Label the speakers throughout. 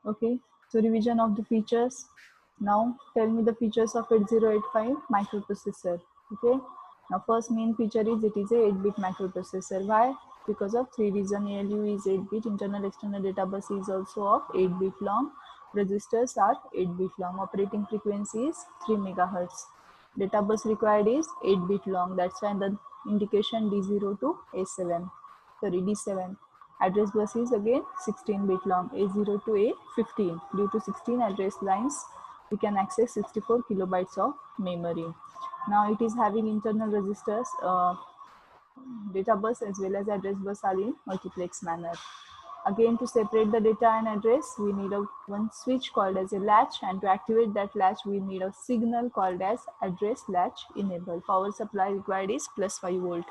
Speaker 1: Okay, so revision of the features. Now tell me the features of 8085 microprocessor. Okay, now first main feature is it is a 8-bit microprocessor. Why? Because of three reasons. ALU is 8-bit, internal external data bus is also of 8-bit long, registers are 8-bit long, operating frequency is 3 megahertz. Data bus required is 8-bit long, that's why the indication D0 to A7, sorry D7. Address bus is again 16-bit long, A0 to A15. Due to 16 address lines, we can access 64 kilobytes of memory. Now it is having internal registers, data bus as well as address bus are in multiplex manner. Again, to separate the data and address, we need one switch called as a latch, and to activate that latch, we need a signal called as address latch enable. Power supply required is plus 5 volt.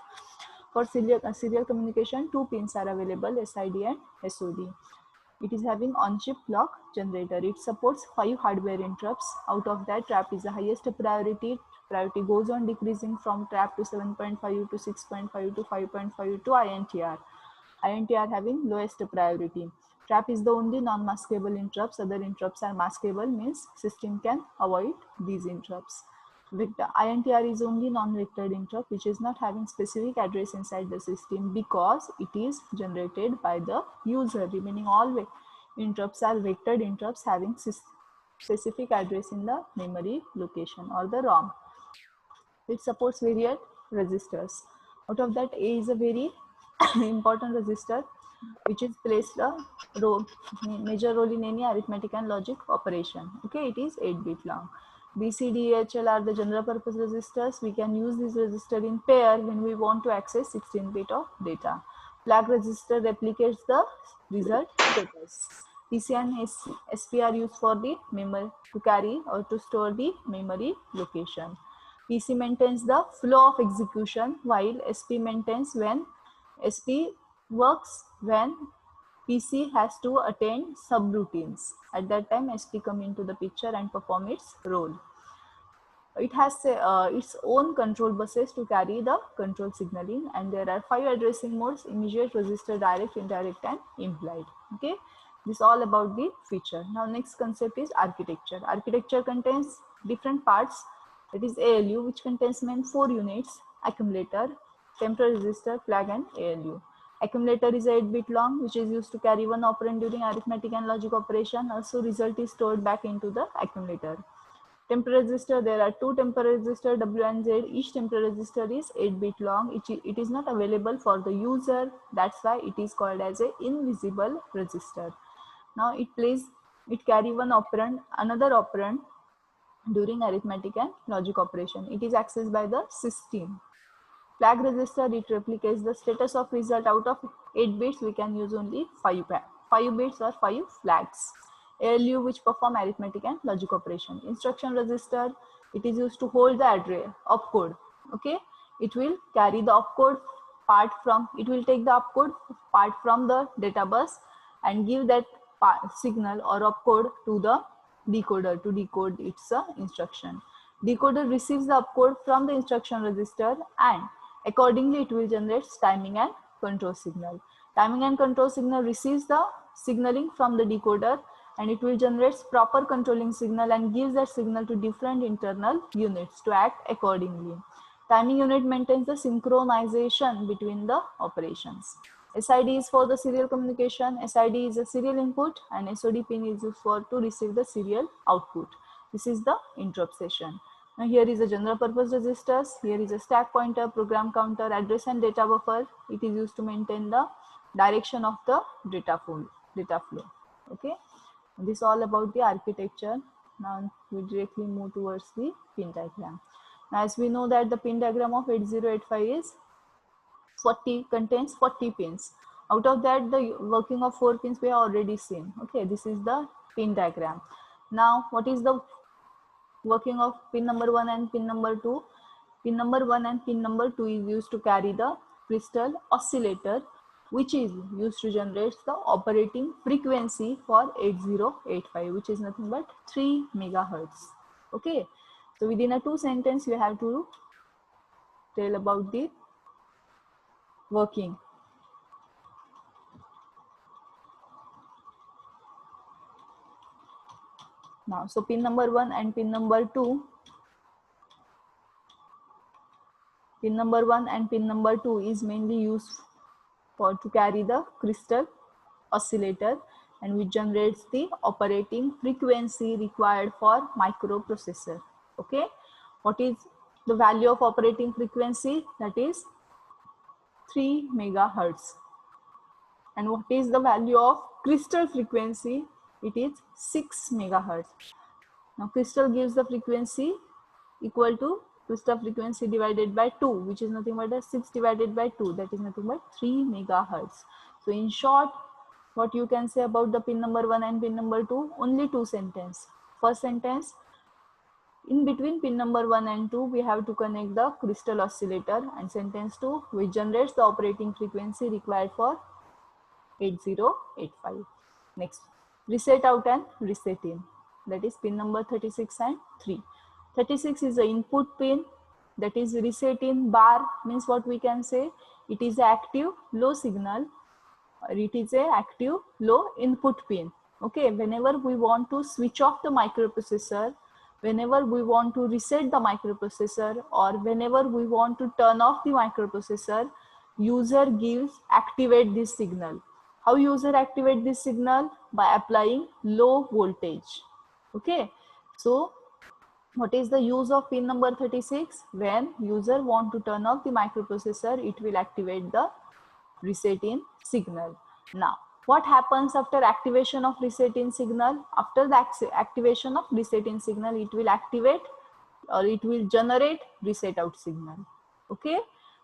Speaker 1: For serial communication, two pins are available, SID and SOD. It is having on-chip clock generator. It supports 5 hardware interrupts. Out of that, trap is the highest priority. Priority goes on decreasing from trap to 7.5 to 6.5 to 5.5 to INTR. INTR having lowest priority. Trap is the only non-maskable interrupts. Other interrupts are maskable, means system can avoid these interrupts. INTR is only non-vectored interrupt which is not having specific address inside the system because it is generated by the user. Remaining all interrupts are vectored interrupts having specific address in the memory location or the ROM. It supports various registers. Out of that, A is a very important register which is placed a major role in any arithmetic and logic operation. Okay, it is 8-bit long. B, C, D, H, L are the general purpose registers. We can use this register in pair when we want to access 16-bit of data. Flag register replicates the result status. PC and SP are used for the memory to carry or to store the memory location. PC maintains the flow of execution while SP maintains when SP works when PC has to attain subroutines. At that time, SP come into the picture and perform its role. It has its own control buses to carry the control signaling, and there are 5 addressing modes: immediate, register, direct, indirect, and implied. Okay, this all about the feature. Now next concept is architecture. Architecture contains different parts. It is ALU, which contains main 4 units: accumulator, temporal register, flag, and ALU. Accumulator is 8-bit long, which is used to carry one operand during arithmetic and logic operation. Also, result is stored back into the accumulator. Temporal register, there are 2 temporal register W and Z. Each temporal register is 8-bit long. It is not available for the user. That's why it is called as a invisible register. Now it carry one operand, another operand during arithmetic and logic operation. It is accessed by the system. Flag register, it replicates the status of result. Out of 8 bits, we can use only 5 bits or 5 flags. ALU, which perform arithmetic and logic operation. Instruction register, it is used to hold the address opcode. Okay, it will carry the opcode part from, it will take the opcode part from the data bus and give that signal or opcode to the decoder to decode its instruction. Decoder receives the opcode from the instruction register, and accordingly it will generate timing and control signal. Timing and control signal receives the signaling from the decoder, and it will generate proper controlling signal and gives that signal to different internal units to act accordingly. Timing unit maintains the synchronization between the operations. SID is for the serial communication. SID is a serial input, and SOD pin is used for to receive the serial output. This is the interrupt session. Now here is a general purpose registers. Here is a stack pointer, program counter, address and data buffer. It is used to maintain the direction of the data flow. Okay. This all about the architecture. Now we directly move towards the pin diagram. Now as we know that the pin diagram of 8085 is 40, contains 40 pins. Out of that, the working of 4 pins we have already seen. Okay, this is the pin diagram. Now what is the working of pin number 1 and pin number 2? Pin number 1 and pin number 2 is used to carry the crystal oscillator, which is used to generate the operating frequency for 8085, which is nothing but 3 megahertz. Okay, so within a 2 sentence you have to tell about the working. Now, so pin number 1 and pin number 2. Pin number 1 and pin number 2 is mainly used for to carry the crystal oscillator, and which generates the operating frequency required for microprocessor. Okay, what is the value of operating frequency? That is 3 megahertz. And what is the value of crystal frequency? It is 6 megahertz. Now crystal gives the frequency equal to crystal frequency divided by 2, which is nothing but a 6 divided by 2, that is nothing but 3 megahertz. So in short, what you can say about the pin number 1 and pin number 2? Only two sentences. First sentence, in between pin number 1 and 2, we have to connect the crystal oscillator, and sentence 2, which generates the operating frequency required for 8085. Next, reset out and reset in. That is pin number 36 and 3. 36 is the input pin, that is reset in bar means what we can say, it is active low signal, or it is a active low input pin. Okay, whenever we want to switch off the microprocessor, whenever we want to reset the microprocessor, or whenever we want to turn off the microprocessor, user gives activate this signal. How user activate this signal? By applying low voltage. Okay, so what is the use of pin number 36? When user want to turn off the microprocessor, it will activate the reset in signal. Now, what happens after activation of reset in signal? After the activation of reset in signal, it will activate or it will generate reset out signal. Okay.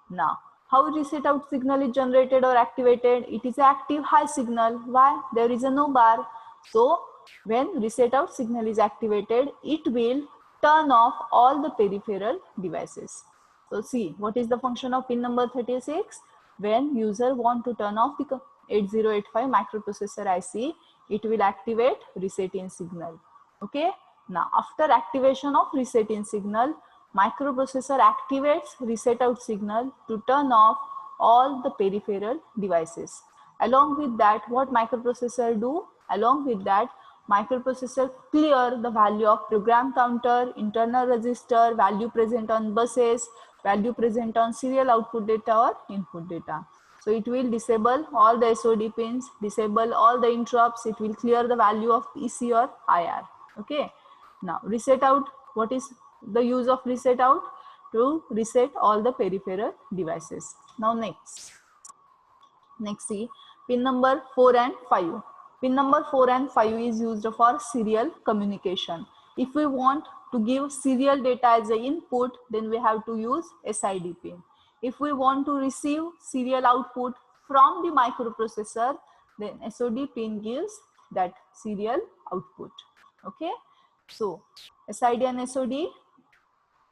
Speaker 1: Now, how reset out signal is generated or activated? It is active high signal. Why? There is a no bar. So, when reset out signal is activated, it will turn off all the peripheral devices. So see, what is the function of pin number 36? When user want to turn off the 8085 microprocessor IC, it will activate reset in signal. Okay. Now, after activation of reset in signal, microprocessor activates reset out signal to turn off all the peripheral devices. Along with that, what microprocessor do? Along with that, microprocessor clear the value of program counter, internal register, value present on buses, value present on serial output data or input data. So it will disable all the SOD pins, disable all the interrupts, it will clear the value of PC or IR. Okay. Now reset out, what is the use of reset out? To reset all the peripheral devices. Now next see pin number 4 and 5. Pin number 4 and 5 is used for serial communication. If we want to give serial data as an input, then we have to use SID pin. If we want to receive serial output from the microprocessor, then SOD pin gives that serial output. Okay. So SID and SOD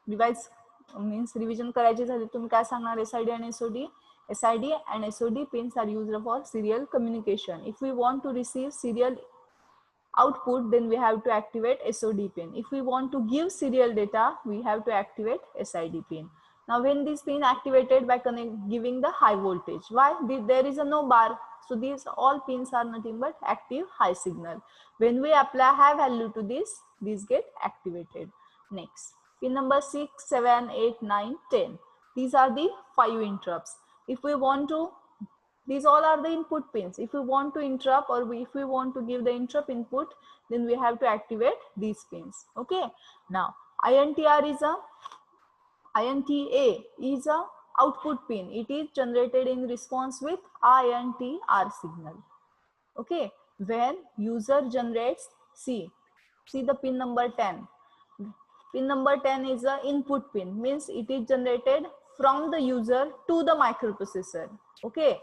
Speaker 1: device means revision करायची झाली तुम्ही काय सांगणार SID and SOD? SID and SOD pins are used for serial communication. If we want to receive serial output, then we have to activate SOD pin. If we want to give serial data, we have to activate SID pin. Now, when this pin activated by giving the high voltage, why? There is a no bar. So these all pins are nothing but active high signal. When we apply high value to this, these get activated. Next, pin number 6, 7, 8, 9, 10. These are the 5 interrupts. If we want to, these all are the input pins. If we want to interrupt or if we want to give the interrupt input, then we have to activate these pins. Okay. Now, INTA is a output pin. It is generated in response with INTR signal. Okay. When user generates, see the pin number 10. Pin number 10 is a input pin, means it is generated from the user to the microprocessor. Okay.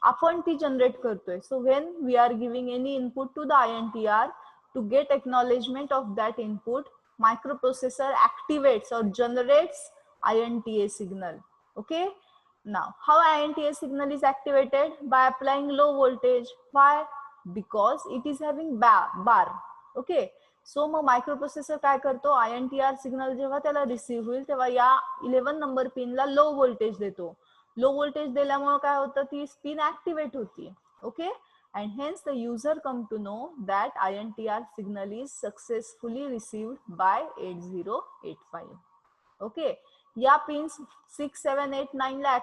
Speaker 1: आपण ती generate करतोय. So when we are giving any input to the INTR, to get acknowledgement of that input, microprocessor activates or generates INTA signal. Okay. Now, how INTA signal is activated? By applying low voltage. Why? Because it is having bar. Okay. So mug microprocessor काय करतो? INTR signal जेव्हा त्याला receive होईल तेव्हा या 11 number पिनला low voltage देतो. Low voltage दिल्यामुळे काय होतं? ती पिन ऍक्टिव्हेट होती. Okay. and hence the user come to know that INTR signal is successfully received by 8085. Okay, या पिन्स 6, 7, 8, 9 ला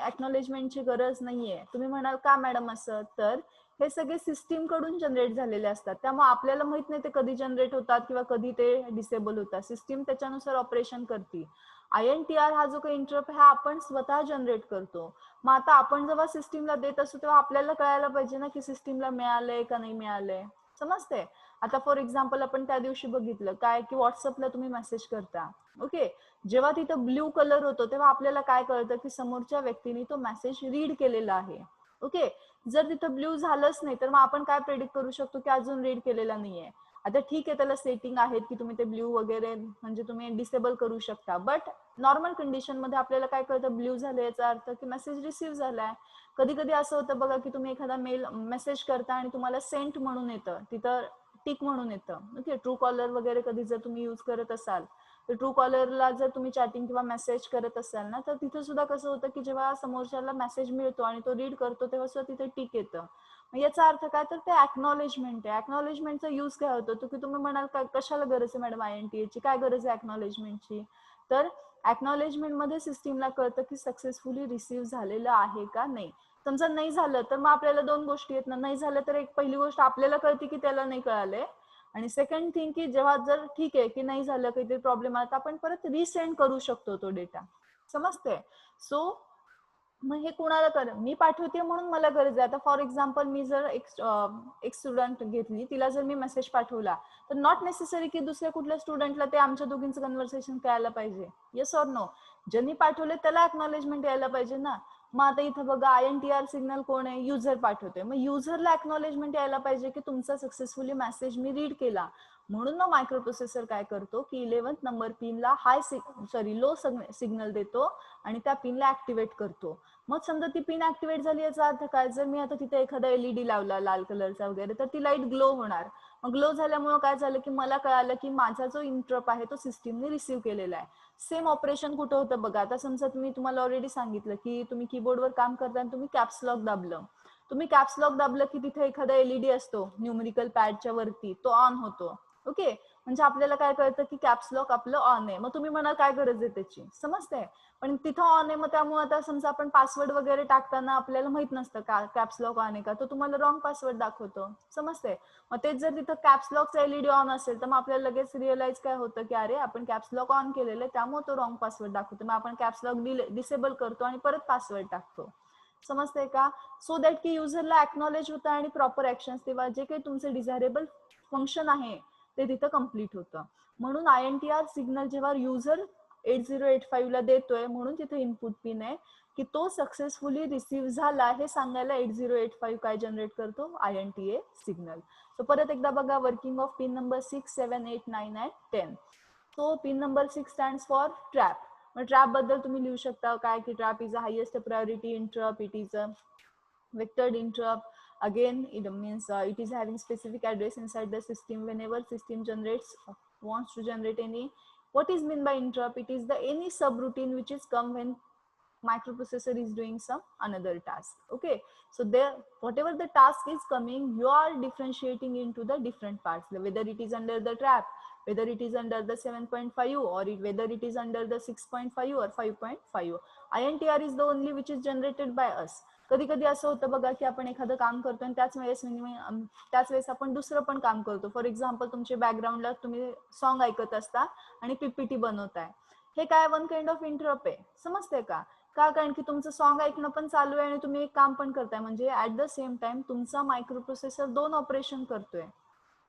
Speaker 1: एक्नॉलेजमेंटची गरज नाहीये. तुम्ही म्हणाल का मॅडम असं, तर हे सगळे सिस्टीम कडून जनरेट झालेले असतात, त्यामुळे आपल्याला माहित नाही ते कधी जनरेट होतात किंवा कधी ते डिसेबल होतात. सिस्टीम त्याच्यानुसार ऑपरेशन करते. INTR हा जो काही इंटरप्ट हा आपण स्वतः जनरेट करतो. मग आता आपण जेव्हा सिस्टीमला देत असतो तेव्हा आपल्याला कळायला पाहिजे ना की सिस्टीमला मिळालंय का नाही मिळालंय. समजते. आता फॉर एक्झाम्पल आपण त्या दिवशी बघितलं काय की व्हॉट्सअपला तुम्ही मेसेज करता. ओके, जेव्हा तिथं ब्ल्यू कलर होतो तेव्हा आपल्याला काय कळतं की समोरच्या व्यक्तीने तो मेसेज रीड केलेला आहे. ओके, जर तिथं ब्ल्यू झालंच नाही तर मग आपण काय प्रेडिक्ट करू शकतो की अजून रीड केलेला नाहीये. आता ठीक आहे, त्याला सेटिंग आहेत की तुम्ही ते ब्ल्यू वगैरे म्हणजे तुम्ही डिसेबल करू शकता, बट नॉर्मल कंडिशन मध्ये आपल्याला काय कळतं ब्ल्यू झालं याचा अर्थ की मेसेज रिसीव्ह झालाय. कधी कधी असं होतं बघा की तुम्ही एखादा मेसेज करता आणि तुम्हाला सेंट म्हणून येतं, तिथं टिक म्हणून येतं. ओके, ट्रू कॉलर वगैरे कधी जर तुम्ही यूज करत असाल तर ट्रू कॉलरला जर तुम्ही चॅटिंग किंवा मेसेज करत असाल ना तर तिथं सुद्धा कसं होतं की जेव्हा समोरच्याला मेसेज मिळतो आणि तो रीड करतो तेव्हा सुद्धा तिथे टिक येतं. याचा अर्थ काय, तर ते एक्नॉलेजमेंट आहे. एक्नॉलेजमेंटचा यूज काय होतो की तुम्ही म्हणाल का कशाला गरज आहे मॅडम INTA ची, काय गरज आहे एक्नॉलेजमेंटची, तर एक्नॉलेजमेंट मध्ये सिस्टीमला कळतं की सक्सेसफुली रिसीव्ह झालेलं आहे का नाही. समजा नाही झालं तर मग आपल्याला दोन गोष्टी आहेत ना, नाही झालं तर एक पहिली गोष्ट आपल्याला कळते की त्याला नाही कळालंय, आणि सेकंड थिंग की जेव्हा जर ठीक आहे की नाही झालं काहीतरी प्रॉब्लेम आला तर आपण परत रिसेंड करू शकतो तो डेटा. समजते. सो मग हे कुणाला कर मी पाठवते म्हणून मला गरज आहे. आता फॉर एक्झाम्पल मी जर एक स्टुडंट घेतली, तिला जर मी मेसेज पाठवला तर नॉट नेसेसरी की दुसऱ्या कुठल्या स्टुडंटला ते आमच्या दोघींचं कन्व्हर्सेशन कळायला पाहिजे. येस ऑर नो, ज्यांनी पाठवले त्याला एक्नॉलेजमेंट यायला पाहिजे ना. मग आता इथं बघा INTR सिग्नल कोण आहे, युजर पाठवतोय, मग युजरला एक्नॉलेजमेंट यायला पाहिजे की तुमचा सक्सेसफुली मेसेज मी रीड केला. म्हणून मग मायक्रो प्रोसेसर काय करतो की 11th नंबर पिनला लो सिग्नल देतो आणि त्या पिनला ऍक्टिव्हेट करतो. मग समजा ती पिन ऍक्टिव्हेट झाली याचा अर्थ काय, जर मी आता तिथे एखादा LED लावला लाल कलरचा वगैरे तर ती लाईट ग्लो होणार. मग ग्लो झाल्यामुळे काय झालं की मला कळालं की माझा जो इंटरप्ट आहे तो सिस्टीमने रिसीव्ह केलेला आहे. सेम ऑपरेशन कुठं होतं बघा. आता समजा तुम्हाला ऑलरेडी सांगितलं की तुम्ही कीबोर्डवर काम करता आणि तुम्ही कॅप्स लॉक दाबलं. तुम्ही कॅप्स लॉक दाबलं की तिथे एखादा LED असतो न्यूमेरिकल पॅडच्या वरती, तो ऑन होतो. ओके, म्हणजे आपल्याला काय कळतं की कॅप्स लॉक आपलं ऑन आहे. मग तुम्ही म्हणाल काय गरज आहे त्याची, समजते. पण तिथं ऑन आहे, मग त्यामुळे आता समजा आपण पासवर्ड वगैरे टाकताना आपल्याला माहित नसतं का कॅप्स लॉक ऑन आहे का, तो तुम्हाला रॉंग पासवर्ड दाखवतो. समजते. मग तेच जर तिथं कॅप्स लॉकचा LED ऑन असेल तर मग आपल्याला लगेच रिअलाइज काय होतं की अरे आपण कॅप्स लॉक ऑन केलेलं आहे त्यामुळे तो रॉंग पासवर्ड दाखवतो. मग आपण कॅप्स लॉक डिसेबल करतो आणि परत पासवर्ड टाकतो. समजते का. सो दॅट की युजरला एक्नॉलेज होतं आणि प्रॉपर ऍक्शन तेव्हा जे काही तुमचे डिझायरेबल फंक्शन आहे ते तिथं कम्प्लीट होतं. म्हणून INTR सिग्नल जेव्हा युजर 8085 ला देतोय म्हणून तिथे इनपुट पिन आहे की तो सक्सेसफुली रिसीव्ह झाला हे सांगायला 8085 काय जनरेट करतो, INTA सिग्नल. सो परत एकदा बघा, working of pin number 6, 7, 8, 9 and 10. So pin number 6 stands for trap. Mug trap बद्दल तुम्ही लिहू शकता काय की trap is a highest priority interrupt, it is a vectored interrupt. Again it means it is having specific address inside the system. Whenever system wants to generate any, what is mean by interrupt, it is the any subroutine which is come when microprocessor is doing some another task. Okay, so there whatever the task is coming, you are differentiating into the different parts, whether it is under the trap, whether it is under the 7.5 or whether it is under the 6.5 or 5.5. INTR is the only which is generated by us. कधी कधी असं होतं बघा की आपण एखादं काम करतो आणि त्याच वेळेस आपण दुसरं पण काम करतो. फॉर एक्झाम्पल तुमच्या बॅकग्राऊंडला तुम्ही सॉन्ग ऐकत असता आणि PPT बनवताय. हे काय वन काइंड ऑफ इंटरप्ट आहे. समजते का. कारण की तुमचं सॉन्ग ऐकणं पण चालू आहे आणि तुम्ही एक काम पण करताय, म्हणजे ऍट द सेम टाइम तुमचा मायक्रो प्रोसेसर दोन ऑपरेशन करतोय.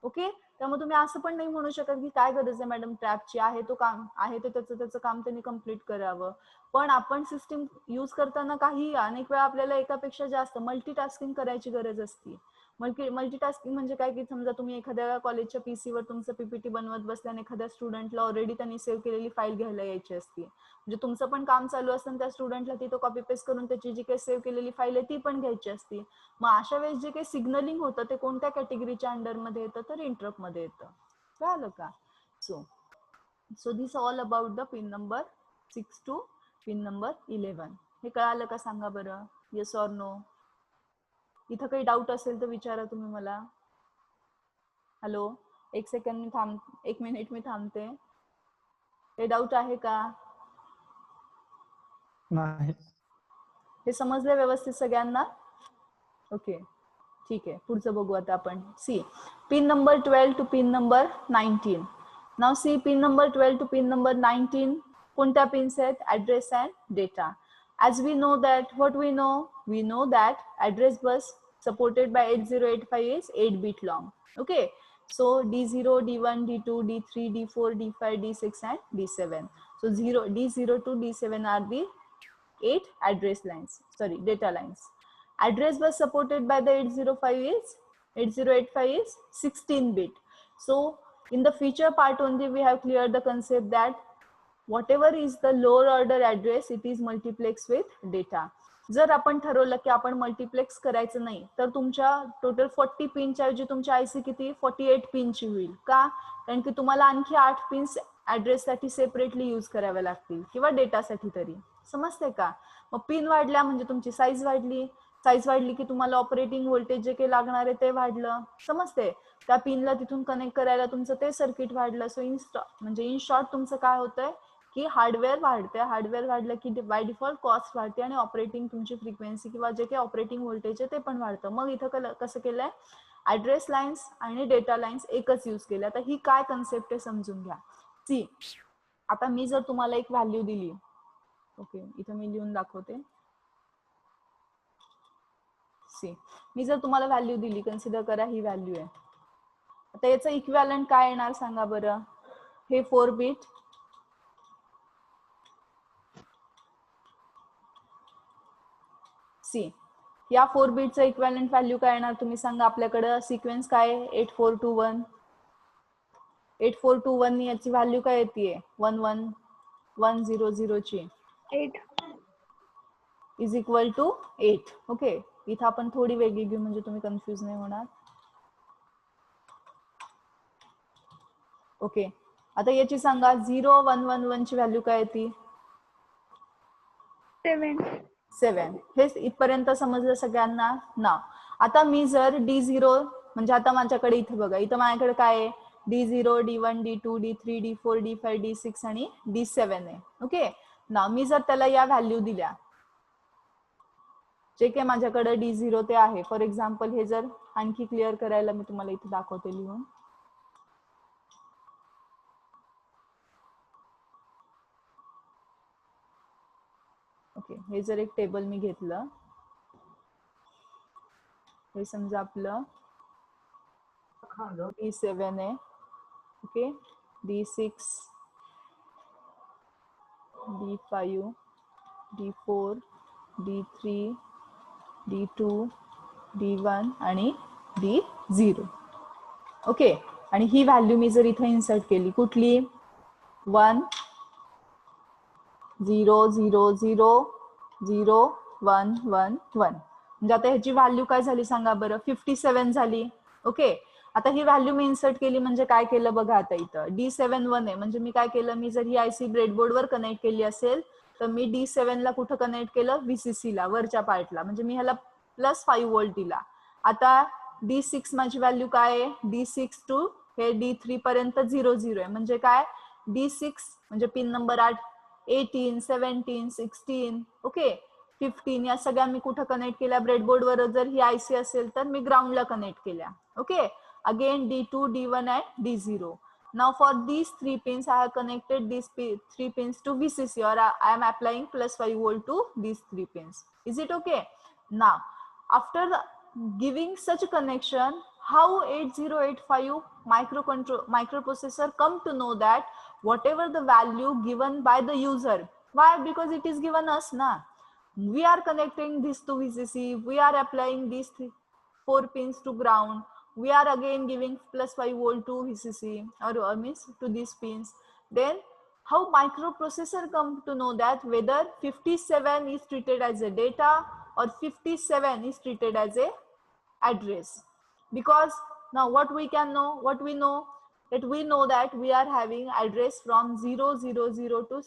Speaker 1: ओके, त्यामुळे तुम्ही असं पण नाही म्हणू शकत की काय गरज आहे मॅडम ट्रॅपची, आहे तो काम आहे ते त्याचं काम त्यांनी कम्प्लीट करावं. पण आपण सिस्टीम यूज करताना काही अनेक वेळा आपल्याला एकापेक्षा जास्त मल्टीटास्किंग करायची गरज असते. मल्टीटास्किंग म्हणजे काय की समजा तुम्ही एखाद्या कॉलेजच्या PC वर तुमचं PPT बनवत बसल्या आणि एखाद्या स्टुडंटला ऑलरेडी त्यांनी सेव्ह केलेली फाईल घ्यायला यायची असते. म्हणजे तुमचं पण काम चालू असतं त्या स्टुडंटला ती तो कॉपी पेस्ट करून त्याची जी काही सेव्ह केलेली फाईल आहे ती पण घ्यायची असते. मग अशा वेळेस जे काही सिग्नलिंग होतं ते कोणत्या कॅटेगरीच्या अंडरमध्ये येतं, तर इंटरप्ट मध्ये येतं. कळलं का. So this all about the pin number 6 to pin number 11. हे कळालं का सांगा बरं, येस ऑर नो. इथं काही डाऊट असेल तर विचारा तुम्ही मला. हॅलो, एक सेकंड मी एक मिनिट मी थांबते. हे डाऊट आहे का?
Speaker 2: नाही.
Speaker 1: हे समजले व्यवस्थित सगळ्यांना? ओके, ठीक आहे. पुढचं बघू आता आपण. C pin number 12 to pin number 19. नाव C pin number 12 to pin number 19 कोणत्या पिन्स आहेत? Address and data. As we know that, what we know that address bus supported by 8085 is 8 bit long. Okay, so D0, D1, D2, D3, D4, D5, D6 and D7. So D0 to D7 are the 8 address lines, sorry, data lines. Address bus supported by the 8085 is 16 bit. So in the feature part only we have cleared the concept that whatever is the lower order address, it is multiplex with data. जर आपण ठरवलं की आपण multiplex करायचं नाही तर तुमच्या total 40 पिनच्या ऐवजी तुमची आयसी किती 48 पिनची होईल. का? कारण की तुम्हाला आणखी 8 पिन्स ऍड्रेससाठी सेपरेटली यूज कराव्या लागतील किंवा डेटासाठी तरी. समजते का? मग पिन वाढल्या म्हणजे तुमची साईज वाढली. साईज वाढली की तुम्हाला ऑपरेटिंग व्होल्टेज जे काही लागणार आहे ते वाढलं. समजते? त्या पिनला तिथून कनेक्ट करायला तुमचं ते सर्किट वाढलं. सो इन शॉर्ट तुमचं काय होतंय की हार्डवेअर वाढते. हार्डवेअर वाढलं की बाय डिफॉल्ट कॉस्ट वाढते आणि ऑपरेटिंग तुमची फ्रिक्वेन्सी किंवा जे काही ऑपरेटिंग व्होल्टेज आहे ते पण वाढतं. मग इथं कसं केलंय? ऍड्रेस लाईन्स आणि डेटा लाईन्स एकच यूज केल्या. आता ही काय कन्सेप्ट आहे समजून घ्या. सी आता मी जर तुम्हाला एक व्हॅल्यू दिली, ओके इथं मी लिहून दाखवते. सी मी जर तुम्हाला व्हॅल्यू दिली, कन्सिडर करा ही व्हॅल्यू आहे. आता याचं इक्विव्हॅलंट काय येणार सांगा बरं. हे 4 बिट सी या 4 बिटचं इक्विव्हॅलंट व्हॅल्यू काय येणार तुम्ही सांगा. आपल्याकडं सिक्वेन्स काय आहे 8421. 8421 याची व्हॅल्यू काय येते 11100 ची
Speaker 3: 8
Speaker 1: इज इक्वल टू 8. ओके, इथं आपण थोडी वेगळी घेऊ म्हणजे तुम्ही कन्फ्युज नाही होणार. ओके, आता याची सांगा 0111 ची व्हॅल्यू काय येते 7. हे इथपर्यंत समजलं सगळ्यांना ना. आता मी जर D0 म्हणजे आता माझ्याकडे इथे बघा, इथं माझ्याकडे काय आहे D0, D1, D2, D3, D4, D5, D6 आणि D7 आहे. ओके ना, मी जर त्याला या व्हॅल्यू दिल्या जे काही माझ्याकडे D0 ते आहे. फॉर एक्झाम्पल हे जर आणखी क्लिअर करायला मी तुम्हाला इथे दाखवते लिहून. ओके, हे जर एक टेबल मी घेतलं, हे समजा आपलं D7 आहे. Okay, D6, D5, D4, D3, D2, D1 आणि D0. ओके, आणि ही व्हॅल्यू मी जर इथे इन्सर्ट केली कुठली 1 0 0 0 0 1 1 1 म्हणजे आता ह्याची व्हॅल्यू काय झाली सांगा बरं 57 झाली. ओके, आता ही व्हॅल्यू मी इन्सर्ट केली म्हणजे काय केलं बघा. आता इथं D71 आहे म्हणजे मी काय केलं, मी जर ही आयसी ब्रेडबोर्डवर कनेक्ट केली असेल तर मी D7 ला कुठं कनेक्ट केलं VCC ला, वरच्या पार्टला, म्हणजे मी ह्याला +5 व्होल्ट दिला. आता D6 माझी व्हॅल्यू काय आहे D6 टू हे D3 पर्यंत 0 0 आहे म्हणजे काय D6 म्हणजे पिन नंबर 8 18 17 16 ओके 15 या सगळ्या मी कुठं कनेक्ट केल्या ब्रेडबोर्डवर. जर ही आयसी असेल तर मी ग्राउंडला कनेक्ट केल्या. Okay, again D2, D1 and D0. Now for these 3 pins I have connected these 3 pins to VCC, or I am applying +5 volt to these 3 pins. Is it okay? Now after giving such a connection, how 8085 microprocessor come to know that whatever the value given by the user, why? Because it is given us na, we are connecting this to VCC, we are applying these 4 pins to ground, we are again giving +5 volt to VCC or means to these pins. Then how microprocessor come to know that whether 57 is treated as a data or 57 is treated as a address? Because now what we know that we are having address from 000 to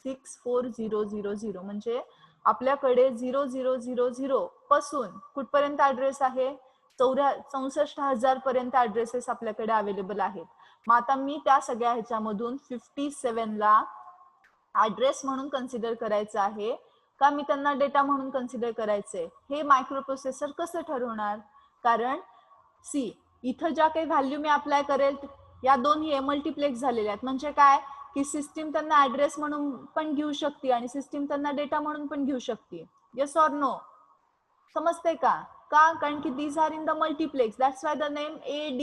Speaker 1: 64000 म्हणजे आपल्याकडे 0000 पासून कुठपर्यंत address आहे, 64,000 पर्यंत ऍड्रेसेस आपल्याकडे available आहेत. मग आता मी त्या सगळ्या ह्याच्यामधून 57 ला ऍड्रेस म्हणून कन्सिडर करायचं आहे का मी त्यांना डेटा म्हणून कन्सिडर करायचंय, हे मायक्रोप्रोसेसर कसं ठरवणार? कारण सी, इथं ज्या काही व्हॅल्यू मी अप्लाय करेल या दोन्ही मल्टिप्लेक्स झालेल्या आहेत. म्हणजे काय की सिस्टीम त्यांना ऍड्रेस म्हणून पण घेऊ शकते आणि सिस्टीम त्यांना डेटा म्हणून पण घेऊ शकते. Yes or no? समजते का? कारण की these are in the multiplex. That's why the name AD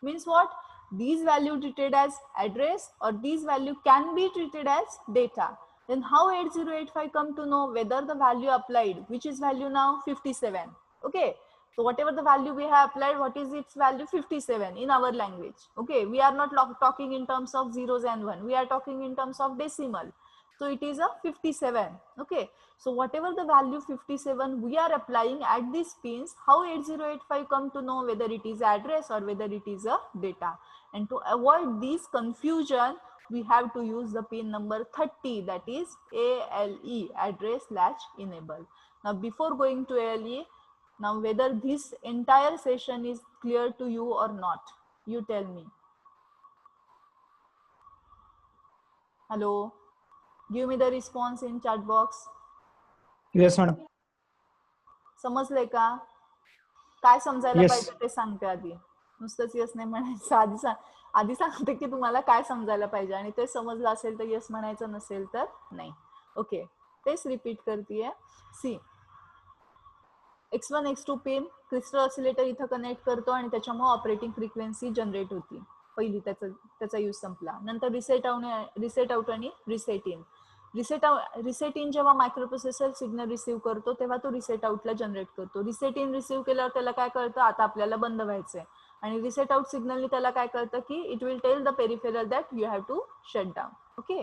Speaker 1: means what? These value treated as address or these value can be treated as data. Then how 8085 come to know whether the value applied, which is value now 57. Okay, so whatever the value we have applied, what is its value? 57 in our language. Okay, we are not talking in terms of zeros and one, we are talking in terms of decimal. So it is a 57. Okay, so whatever the value 57 we are applying at these pins, how 8085 come to know whether it is address or whether it is a data? And to avoid this confusion, we have to use the pin number 30, that is ALE, address latch enable. Now before going to ALE, now whether this entire session is clear to you or not, you tell me. Hello, give me the response in chat box.
Speaker 2: Yes madam.
Speaker 1: समजलंय का? काय समजायला पाहिजे ते सांगते आधी, नुसतंच yes नाही म्हणायचं. आधी सांगते की तुम्हाला काय समजायला पाहिजे आणि ते समजलं असेल तर यस म्हणायचं, नसेल तर नाही. ओके, तेच रिपीट करतेय. सी, X1 X2 pin crystal oscillator इथं कनेक्ट करतो आणि त्याच्यामुळे ऑपरेटिंग फ्रिक्वेन्सी जनरेट होती. पहिली त्याचा यूज संपला. नंतर रिसेट आउट आणि रिसेट इन. रिसेट इन जेव्हा मायक्रोप्रोसेसर सिग्नल रिसीव्ह करतो तेव्हा तो रिसेट आउटला जनरेट करतो. रिसेट इन रिसीव्ह केल्यावर त्याला काय कळतं, आता आपल्याला बंद व्हायचंय. आणि रिसेट आउट सिग्नलनी त्याला काय कळतं की it will tell the peripheral that you have to shut down. Okay,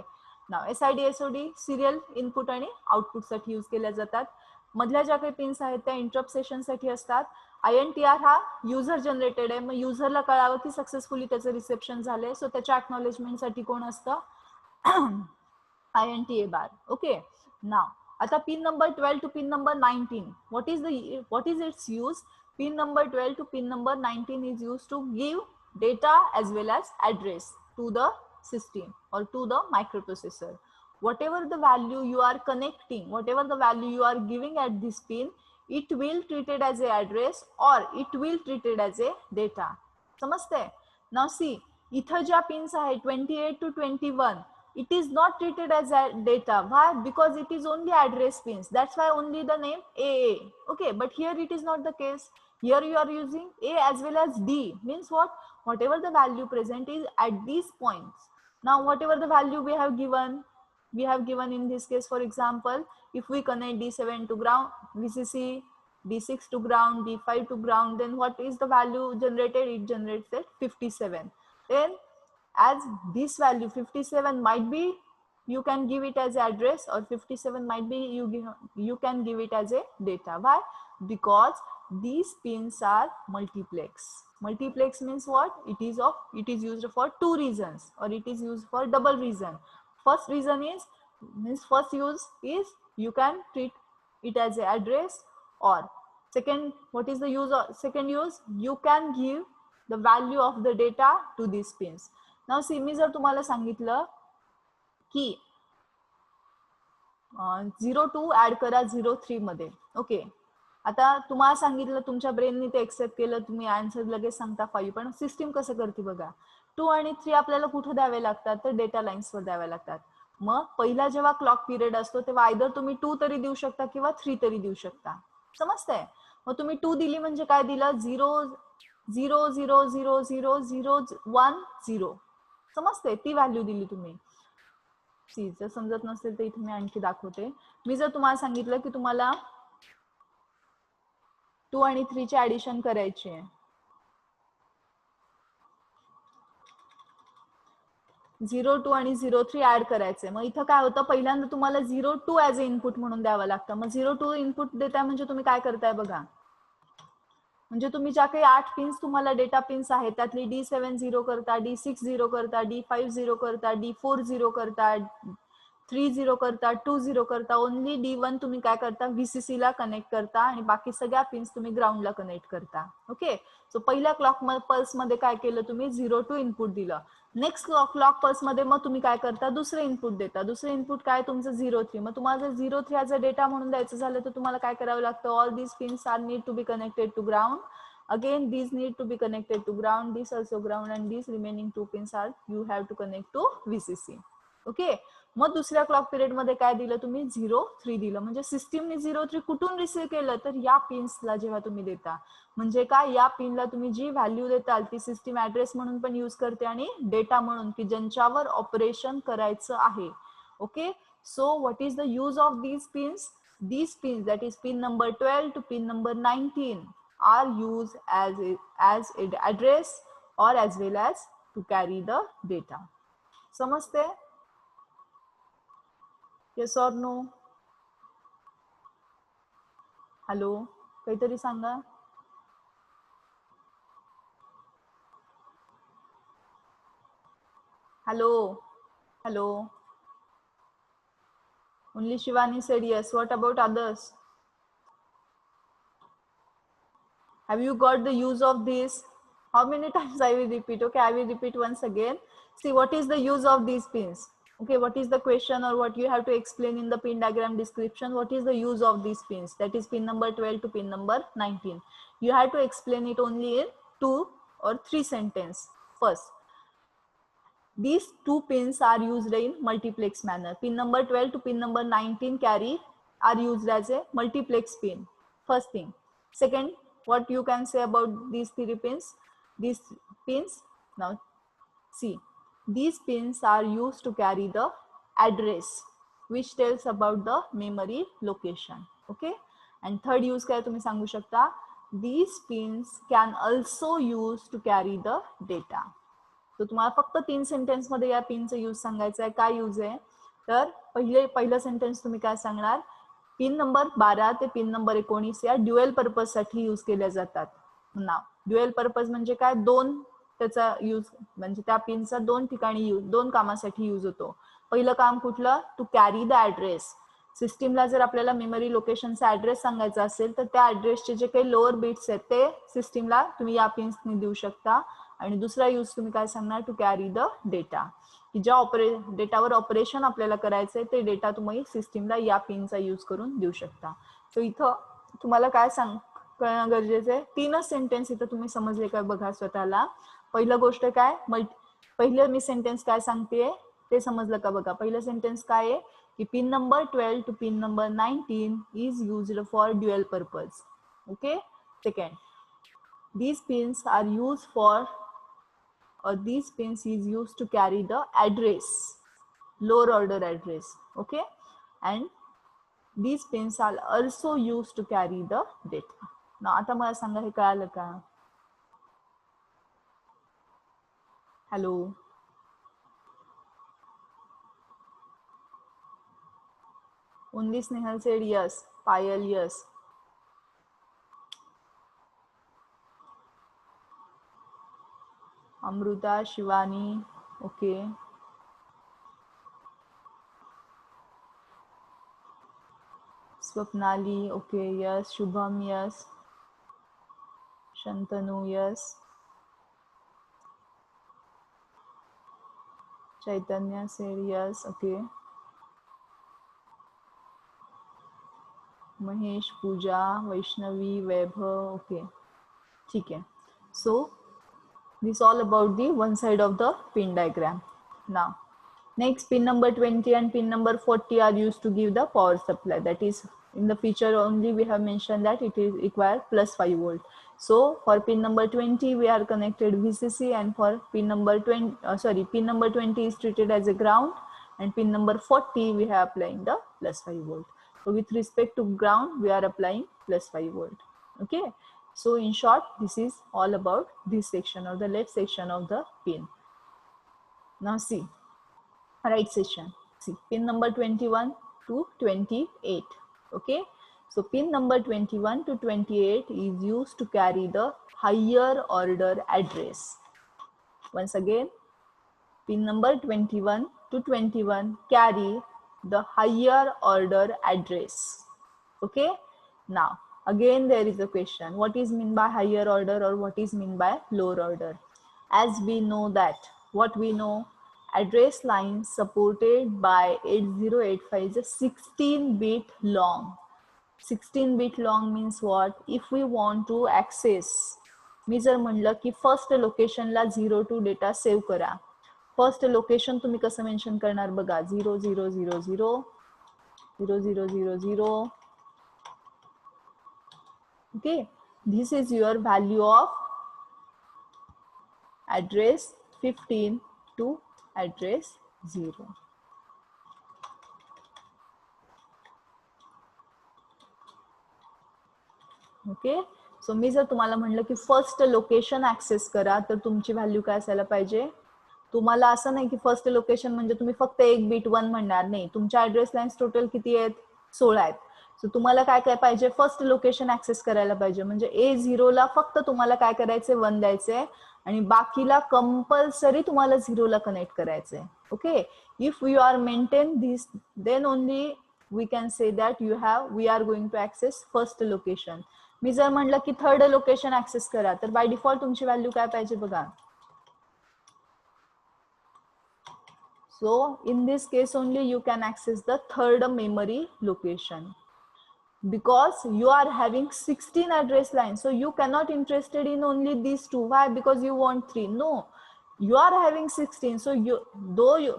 Speaker 1: now SID SOD serial input आणि आउटपुट साठी यूज केल्या जातात. मधल्या ज्या काही पिन्स आहेत त्या इंटरप्ट सेशन साठी असतात. INTR हा युजर जनरेटेड आहे, मग युजरला कळावं की सक्सेसफुली त्याचं रिसेप्शन झालंय, सो त्याच्या अक्नॉलेजमेंट साठी कोण असतं? INTA बार. ओके, नाव आता pin number 12 to pin number 19, what is its use? Pin number 12 to pin number 19 is used to give data as well as address to the system or to the microprocessor. Whatever the value you are connecting, whatever the value you are giving at this pin, it will treat it as a address or it will treat it as a data. समजते? Now see, इथं ज्या pins आहे 28 to 21, it is not treated as a data. Why? Because it is only address pins. That's why only the name AA. Okay, but here it is not the case. Here you are using A as well as D. Means what? Whatever the value present is at these points. Now whatever the value we have given in this case, for example, if we connect D7 to ground, VCC, D6 to ground, D5 to ground, then what is the value generated? It generates at 57. Then as this value 57 might be, you can give it as address, or 57 might be you can give it as a data. Why? Because these pins are multiplex. Multiplex means what? It is used for two reasons, or it is used for double reason. First reason is, first use is you can treat it as a address, or second, what is the use of second use? You can give the value of the data to these pins. Now see, मी जर तुम्हाला सांगितलं की 02 add करा 03 मध्ये. Okay, आता तुम्हाला सांगितलं, तुमच्या ब्रेनने ते एक्सेप्ट केलं, तुम्ही आन्सर लगेच सांगता 5, पण सिस्टीम कसं करते बघा. 2 आणि 3 आपल्याला कुठे द्यावे लागतात, तर डेटा लाईन्सवर द्यावे लागतात. मग पहिला जेव्हा क्लॉक पिरियड असतो तेव्हा आयदर तुम्ही 2 तरी देऊ शकता किंवा 3 तरी देऊ शकता. समजतंय? मग तुम्ही 2 दिली म्हणजे काय दिलं? 0 0 0 0 0 0 1 0. समजते? ती व्हॅल्यू दिली तुम्ही. सी, जर समजत नसेल तर इथे मी आणखी दाखवते. मी जर तुम्हाला सांगितलं की तुम्हाला 2 आणि 3 ची ऍडिशन करायची आहे, 02 आणि 03 ऍड करायचे, मग इथं काय होतं, पहिल्यांदा तुम्हाला 02 ऍज अ इनपुट म्हणून द्यावं लागतं. मग 02 इनपुट देताय म्हणजे तुम्ही काय करताय बघा, म्हणजे तुम्ही ज्या काही 8 पिन्स तुम्हाला डेटा पिन्स आहेत त्यातली D7 0 करता, D6 0 करता, D5 0 करता, D4 0 करता, 30 करता, 20 करता, ओनली D1 तुम्ही काय करता, VCC ला कनेक्ट करता आणि बाकी सगळ्या पिन्स तुम्ही ग्राउंडला कनेक्ट करता. ओके, सो पहिल्या क्लॉक पल्स मध्ये काय केलं तुम्ही, 02 इनपुट दिलं. नेक्स्ट क्लॉक पल्स मध्ये मग तुम्ही काय करता, दुसरे इनपुट देता. दुसरे इनपुट काय तुमचं 03. मग तुम्हाला जर 03 ॲज अ डेटा म्हणून द्यायचं झालं तर तुम्हाला काय करावं लागतं, all these pins are need to be connected to ground. Again, these need to be connected to ground, this also ground, and these remaining 2 pins are you have to connect to VCC. Okay, मग दुसऱ्या clock period मध्ये काय दिलं तुम्ही, 03 दिलं. म्हणजे सिस्टीमने 03 कुठून रिसीव्ह केलं, तर या पिन्सला जेव्हा तुम्ही देता, म्हणजे काय, या पिनला तुम्ही जी व्हॅल्यू देताल ती सिस्टीम ऍड्रेस म्हणून पण यूज करते आणि डेटा म्हणून, की ज्यांच्यावर ऑपरेशन करायचं आहे. Okay, so what is the use of these pins, these pins, that is pin number 12 to pin number 19, are used as address or as well as to carry the data. समजते? Yes or no? Hello, काहीतरी सांगा. Hello hello. Only Shivani said yes. What about others? Have you got the use of this? How many times I will repeat? Okay, I will repeat once again. See, what is the use of these pins? Okay, what is the question or what you have to explain in the pin diagram description? What is the use of these pins? That is pin number 12 to pin number 19. You have to explain it only in 2 or 3 sentences. First, these 2 pins are used in multiplex manner. Pin number 12 to pin number 19 carry are used as a multiplex pin. First thing. Second, what you can say about these 3 pins? These pins, now see, these pins are used to carry the address which tells about the memory location. Okay, and third use काय तुम्ही सांगू शकता, these pins can also use to carry the data. तर तुम्हाला फक्त 3 sentence मध्ये या पिनचा use सांगायचा आहे. काय यूज आहे, तर पहिलं सेंटेन्स तुम्ही काय सांगणार, पिन नंबर 12 ते पिन नंबर 19 या ड्युएल पर्पज साठी यूज केल्या जातात. नाव ड्युएल पर्पज म्हणजे काय, दोन त्याचा यूज, म्हणजे त्या पिनचा 2 ठिकाणी यूज, 2 कामासाठी यूज होतो. पहिलं काम कुठलं, टू कॅरी द ऍड्रेस. सिस्टीमला जर आपल्याला मेमरी लोकेशनचा ऍड्रेस सांगायचा असेल तर त्या ऍड्रेसचे जे काही लोअर बिट्स आहेत ते सिस्टीमला तुम्ही या पिन्सनी देऊ शकता. आणि दुसरा यूज तुम्ही काय सांगणार, टू कॅरी द डेटा, की ज्या डेटावर ऑपरेशन आपल्याला करायचंय ते डेटा तुम्ही सिस्टीमला या पिनचा यूज करून देऊ शकता. सो इथं तुम्हाला काय कळणं गरजेचं आहे, 3च सेंटेन्स इथं तुम्ही समजले काय बघा स्वतःला. पहिलं गोष्ट काय, पहिलं मी सेंटेन्स काय सांगतेय ते समजलं का बघा. पहिलं सेंटेन्स काय आहे, की pin number 12 to pin number 19 is used for dual purpose. Okay, second, these pins are used for, or these pins is used to carry the address, lower order address. Okay, and these pins are also used to carry the data. Now आता मला सांगा हे कळालं का. Hello, only Snehal said yes. Payal yes. Amruta, Shivani, okay. Swapnali, okay, yes. Shubham, yes. Shantanu, yes. Chaitanya said yes, okay. Mahesh, Pooja, Vaishnavi, Vaibhav, okay. ठीक है. So this all about the one side of the pin diagram. Now next, pin number 20 and pin number 40 are used to give the power supply. That is, in the feature only we have mentioned that it is require plus 5 volt. So for pin number 20 we are connected VCC, and for pin number 20 pin number 20 is treated as a ground, and pin number 40 we are applying the plus 5 volt. So with respect to ground we are applying plus 5 volt. Okay, so in short this is all about this section or the left section of the pin. Now see, right section. See, pin number 21 to 28. Okay, so pin number 21 to 28 is used to carry the higher order address. Once again, pin number 21 to 21 carry the higher order address. Okay, now again there is a question, what is mean by higher order or what is mean by lower order? As we know that, what we know, address line supported by 8085 is a 16-bit long. 16-bit long means what? If we want to access, मी जर म्हणलं की first लोकेशनला 02 data save करा, first location तुम्ही कसं mention करणार बघा, 0000 0000. Okay, this is your value of address 15 to address 0. Okay, सो मी जर तुम्हाला म्हणलं की फर्स्ट लोकेशन ऍक्सेस करा तर तुमची व्हॅल्यू काय असायला पाहिजे? तुम्हाला असं नाही की फर्स्ट लोकेशन म्हणजे तुम्ही फक्त एक बीट 1 म्हणणार नाही, तुमच्या ऍड्रेस लाईन्स टोटल किती आहेत? 16 आहेत. सो तुम्हाला काय काय पाहिजे? फर्स्ट लोकेशन ऍक्सेस करायला पाहिजे. म्हणजे A0 ला फक्त तुम्हाला काय करायचंय? 1 द्यायचंय आणि बाकीला कंपल्सरी तुम्हाला 0 ला कनेक्ट करायचंय. Okay, if you are maintain this then only we can say that we are going to access first location. मी जर म्हणलं की थर्ड लोकेशन ऍक्सेस करा तर बाय डिफॉल्ट तुमची व्हॅल्यू काय पाहिजे बघा. So in this case only you can access the third memory location because you are having 16 address lines, so you cannot interested in only these two. Why? Because you want 3. No, you are having 16, so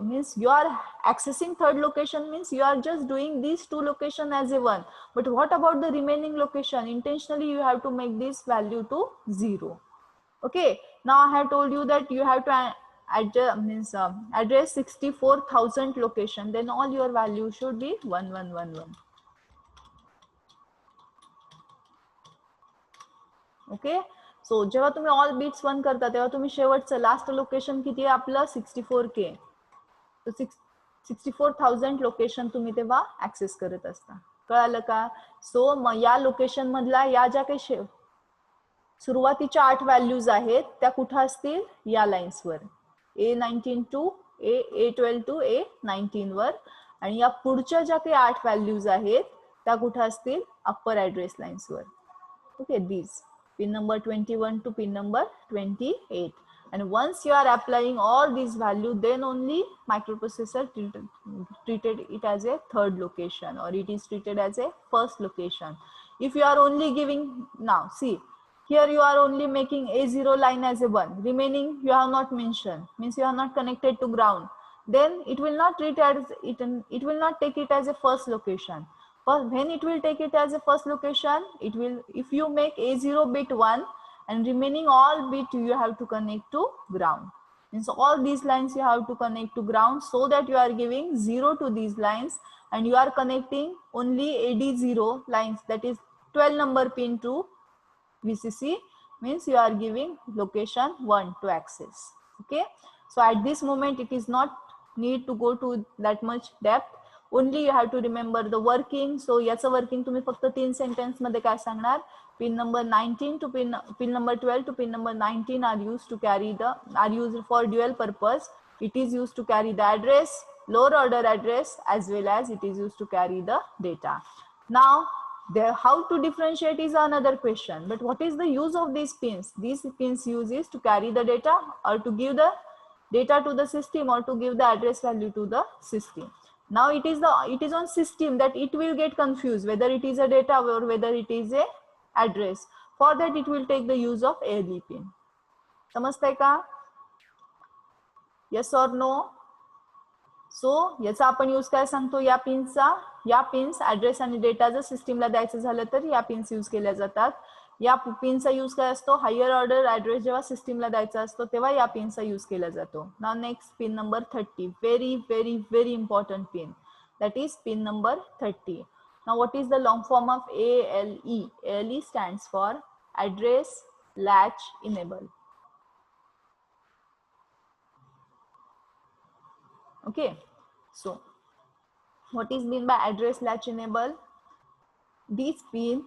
Speaker 1: means you are accessing third location means you are just doing these two location as a 1, but what about the remaining location? Intentionally you have to make this value to 0. Okay, now I have told you that you have to address 64,000 location, then all your value should be 1111. Okay, सो जेव्हा तुम्ही all beats 1 करता तेव्हा तुम्ही शेवटचं last location किती आहे आपलं? 64K. तर 64,000 लोकेशन तुम्ही तेव्हा ऍक्सेस करत असता. कळालं का? सो मग या लोकेशन मधला या ज्या काही सुरुवातीच्या 8 व्हॅल्यूज आहेत त्या कुठं असतील? या लाईन्सवर, A19 to A12 to A19 वर, आणि या पुढच्या ज्या काही 8 व्हॅल्यूज आहेत त्या कुठं असतील? अप्पर ऍड्रेस लाईन्सवर. Okay, these pin number 21 to pin number 28, and once you are applying all these value, then only microprocessor treated it as a third location or it is treated as a first location. If you are only giving, now see here you are only making A0 line as a 1, remaining you have not mentioned, means you are not connected to ground, then it will not treat as it will not take it as a first location. But when it will take it as a first location, it will, if you make A0 bit 1 and remaining all bit you have to connect to ground. And so all these lines you have to connect to ground, so that you are giving 0 to these lines and you are connecting only AD0 lines, that is 12 number pin to VCC, means you are giving location 1 to access. Okay, so at this moment it is not need to go to that much depth, only you have to remember the working. So याचं working तुम्ही फक्त 3 sentence मध्ये काय सांगणार? Pin number 19 to pin number 12 to pin number 19 are used for dual purpose. It is used to carry the address, lower order address, as well as it is used to carry the data. Now how to differentiate is another question, but what is the use of these pins? These pins use is to carry the data or to give the data to the system or to give the address value to the system. Now it is on system that it will get confused whether it is a data or whether it is a address. For that it will take the use of ALE pin. समजतंय का? Yes or no? सो याचा आपण use काय सांगतो? या पिनचा, या pins address आणि data जर सिस्टीमला द्यायचं झालं तर या पिन्स यूज केल्या जातात. या पिनचा यूज काय असतो? हायर ऑर्डर ऍड्रेस जेव्हा सिस्टीमला द्यायचा असतो तेव्हा या पिनचा यूज केला जातो. Now next pin number 30, very very very important pin, that is pin number 30. Now what is the long form of ALE? ALE stands for address latch enable. Okay, so what is mean by address latch enable? This pin